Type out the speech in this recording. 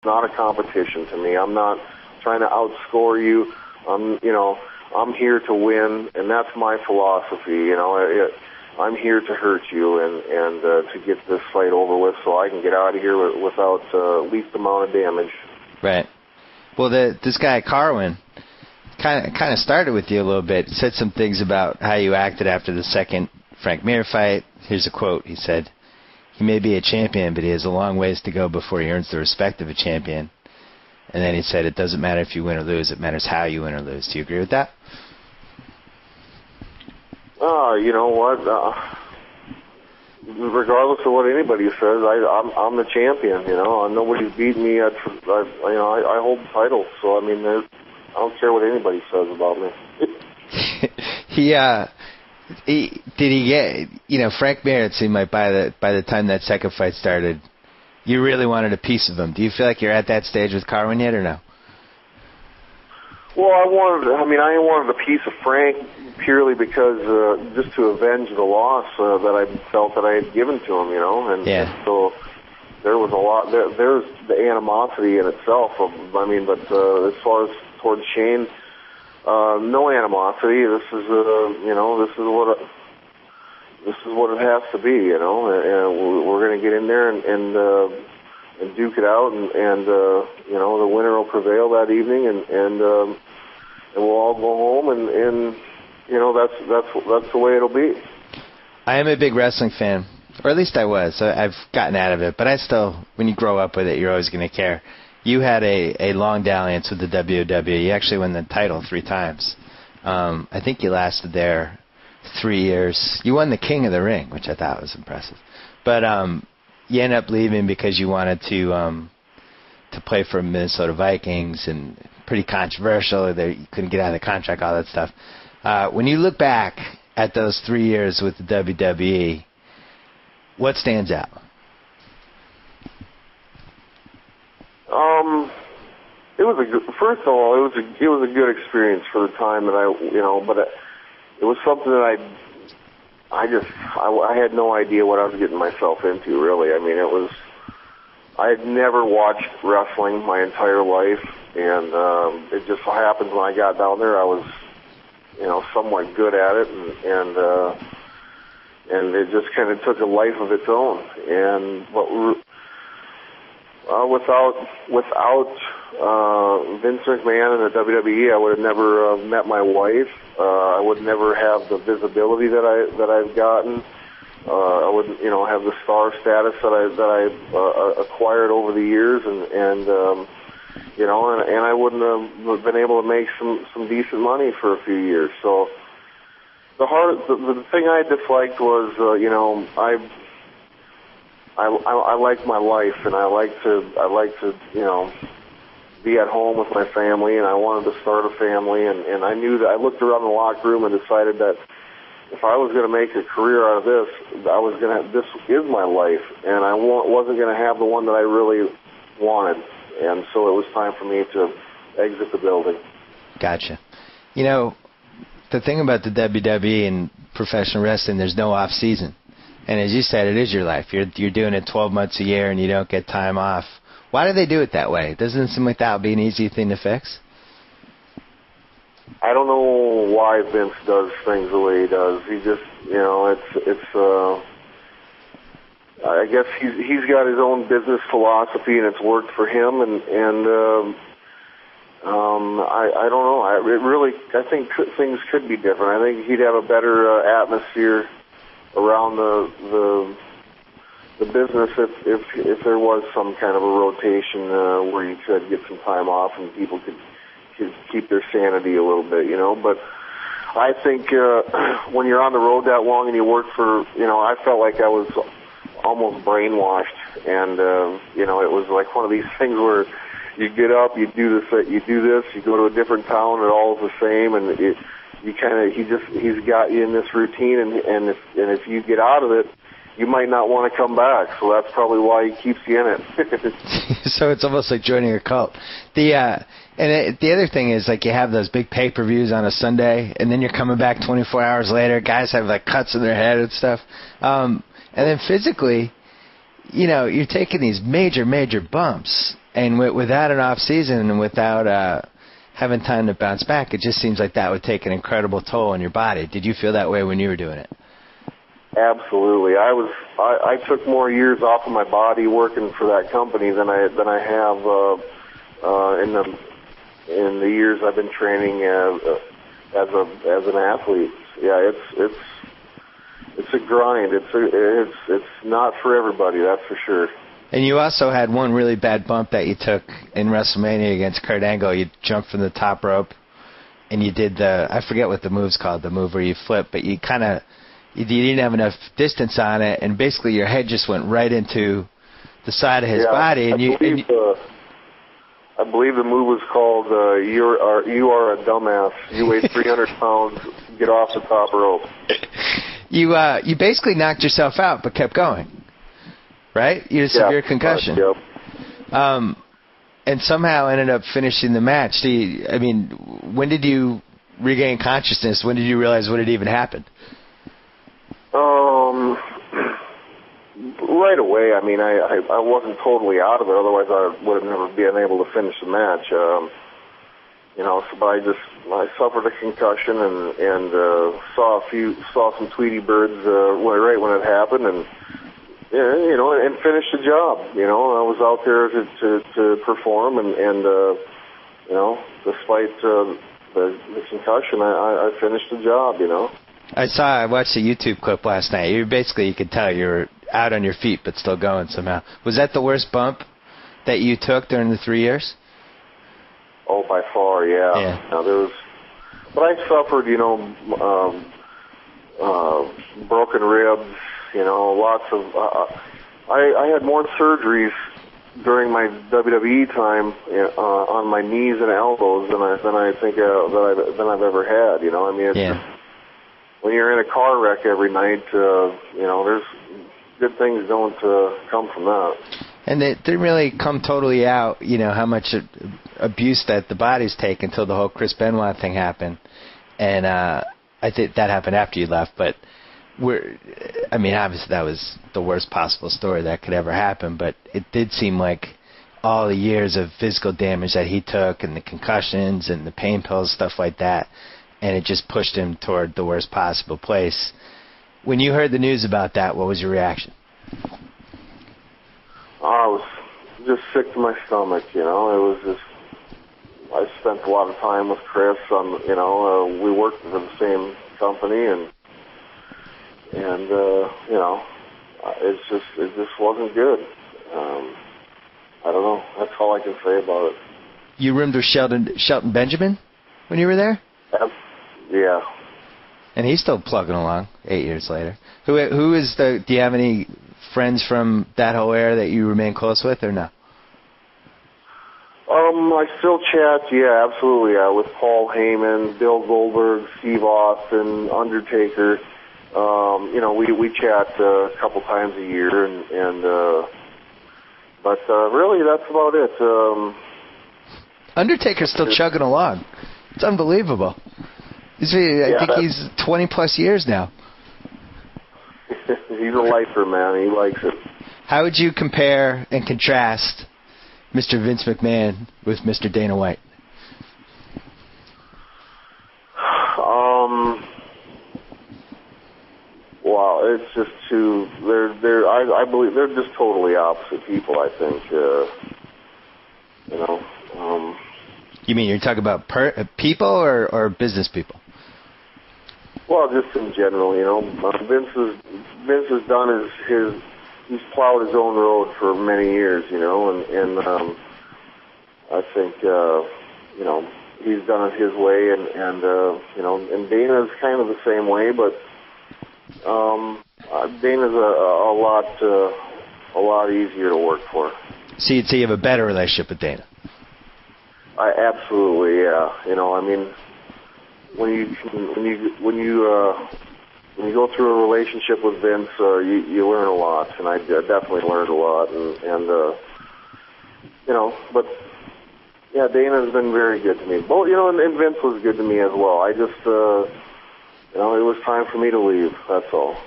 not a competition to me. I'm not trying to outscore you. I'm here to win, and that's my philosophy. I'm here to hurt you and to get this fight over with so I can get out of here without least amount of damage. Right. Well, this guy, Carwin, kind of started with you a little bit, said some things about how you acted after the second Frank Mir fight. Here's a quote. He said, "He may be a champion, but he has a long ways to go before he earns the respect of a champion." And then he said, "It doesn't matter if you win or lose. It matters how you win or lose." Do you agree with that? You know what? Regardless of what anybody says, I'm the champion. Nobody's beaten me. I hold the title, so I don't care what anybody says about me. Did he get? Frank Mir, it seemed like by the time that second fight started, you really wanted a piece of him. Do you feel like you're at that stage with Carwin yet, or no? Well, I wanted a piece of Frank purely because just to avenge the loss that I felt that I had given to him, and so there was a lot. There's the animosity in itself. But as far as towards Shane, no animosity. This is what it has to be, and we're going to get in there and duke it out, and the winner will prevail that evening, and we'll all go home, and that's the way it'll be. I am a big wrestling fan, or at least I was. I've gotten out of it, but I still, when you grow up with it, you're always going to care. You had a long dalliance with the WWE. You actually won the title 3 times. I think you lasted there 3 years. You won the King of the Ring, which I thought was impressive. But you ended up leaving because you wanted to play for Minnesota Vikings, and pretty controversial. You couldn't get out of the contract, all that stuff. When you look back at those 3 years with the WWE, what stands out? It was first of all, it was a good experience for the time that but it was something that I had no idea what I was getting myself into, really. I had never watched wrestling my entire life, and it just so happens when I got down there, I was, somewhat good at it, and it just kind of took a life of its own. And without Vince McMahon and the WWE, I would have never met my wife. I would never have the visibility that I've gotten. I wouldn't, have the star status that I acquired over the years, and I wouldn't have been able to make some decent money for a few years. So the thing I disliked was, I like my life, and I like to be at home with my family, and I wanted to start a family, and I knew that. I looked around the locker room and decided that if I was going to make a career out of this, this is my life, and I wasn't going to have the one that I really wanted, and so it was time for me to exit the building. Gotcha. The thing about the WWE and professional wrestling, there's no off season. And as you said, it is your life. You're doing it 12 months a year, and you don't get time off. Why do they do it that way? Doesn't it seem like that would be an easy thing to fix? I don't know why Vince does things the way he does. He just, I guess he's got his own business philosophy, and it's worked for him. I don't know. I think things could be different. I think he'd have a better atmosphere around the business if there was some kind of a rotation where you could get some time off and people could keep their sanity a little bit, But I think when you're on the road that long and you work for, I felt like I was almost brainwashed, and it was like one of these things where you get up, you do this, you go to a different town, and all is the same, and he's got you in this routine, and if you get out of it, you might not want to come back. So that's probably why he keeps you in it. So it's almost like joining a cult. The other thing is, like, you have those big pay-per-views on a Sunday, and then you're coming back 24 hours later. Guys have like cuts in their head and stuff. And then physically, you're taking these major bumps. And without an off season and without having time to bounce back, it just seems like that would take an incredible toll on your body. Did you feel that way when you were doing it? Absolutely. I took more years off of my body working for that company than I have in the years I've been training as an athlete. Yeah, it's a grind. It's not for everybody, that's for sure. And you also had one really bad bump that you took in WrestleMania against Kurt Angle. You jumped from the top rope, and you did I forget what the move's called, the move where you flip, but you didn't have enough distance on it, and basically your head just went right into the side of his body. And I believe the move was called "You are a dumbass. You weigh 300 pounds. Get off the top rope." You basically knocked yourself out, but kept going. Right? You had a severe concussion. Yep. And somehow ended up finishing the match. When did you regain consciousness? When did you realize what had even happened? Right away. I mean, I wasn't totally out of it. Otherwise, I would have never been able to finish the match. But I suffered a concussion and saw some Tweety birds right when it happened, and finished the job. I was out there to perform, and despite the concussion, I finished the job. I watched a YouTube clip last night. You could tell you were out on your feet but still going somehow. Was that the worst bump that you took during the 3 years? Oh, by far, yeah. But I suffered, broken ribs, lots of. I had more surgeries during my WWE time on my knees and elbows than I think than I've ever had. It's when you're in a car wreck every night, there's good things don't come from that. And it didn't really come totally out, how much abuse that the body's take until the whole Chris Benoit thing happened. And I think that happened after you left. But obviously that was the worst possible story that could ever happen. But it did seem like all the years of physical damage that he took and the concussions and the pain pills, stuff like that, and it just pushed him toward the worst possible place. When you heard the news about that, what was your reaction? I was just sick to my stomach, It was just, I spent a lot of time with Chris on, we worked for the same company, and it just wasn't good. I don't know. That's all I can say about it. You roomed with Shelton Benjamin when you were there? Yeah. And he's still plugging along 8 years later. Do you have any friends from that whole era that you remain close with, or no? I still chat, yeah, absolutely, with Paul Heyman, Bill Goldberg, Steve Austin, Undertaker. We chat a couple times a year, but really that's about it. Undertaker's still chugging along. It's unbelievable. I think he's 20 plus years now. He's a lifer, man. He likes it. How would you compare and contrast Mr. Vince McMahon with Mr. Dana White? Wow, it's just two. I believe they're just totally opposite people. I think. You mean you're talking about people or business people? Well, just in general, Vince has done he's plowed his own road for many years, and I think he's done it his way, and Dana's kind of the same way, but Dana's a lot easier to work for. So you'd say you have a better relationship with Dana? Absolutely, yeah. When you go through a relationship with Vince, you learn a lot, and I definitely learned a lot, but yeah, Dana's been very good to me. Both, and Vince was good to me as well. I just, it was time for me to leave. That's all.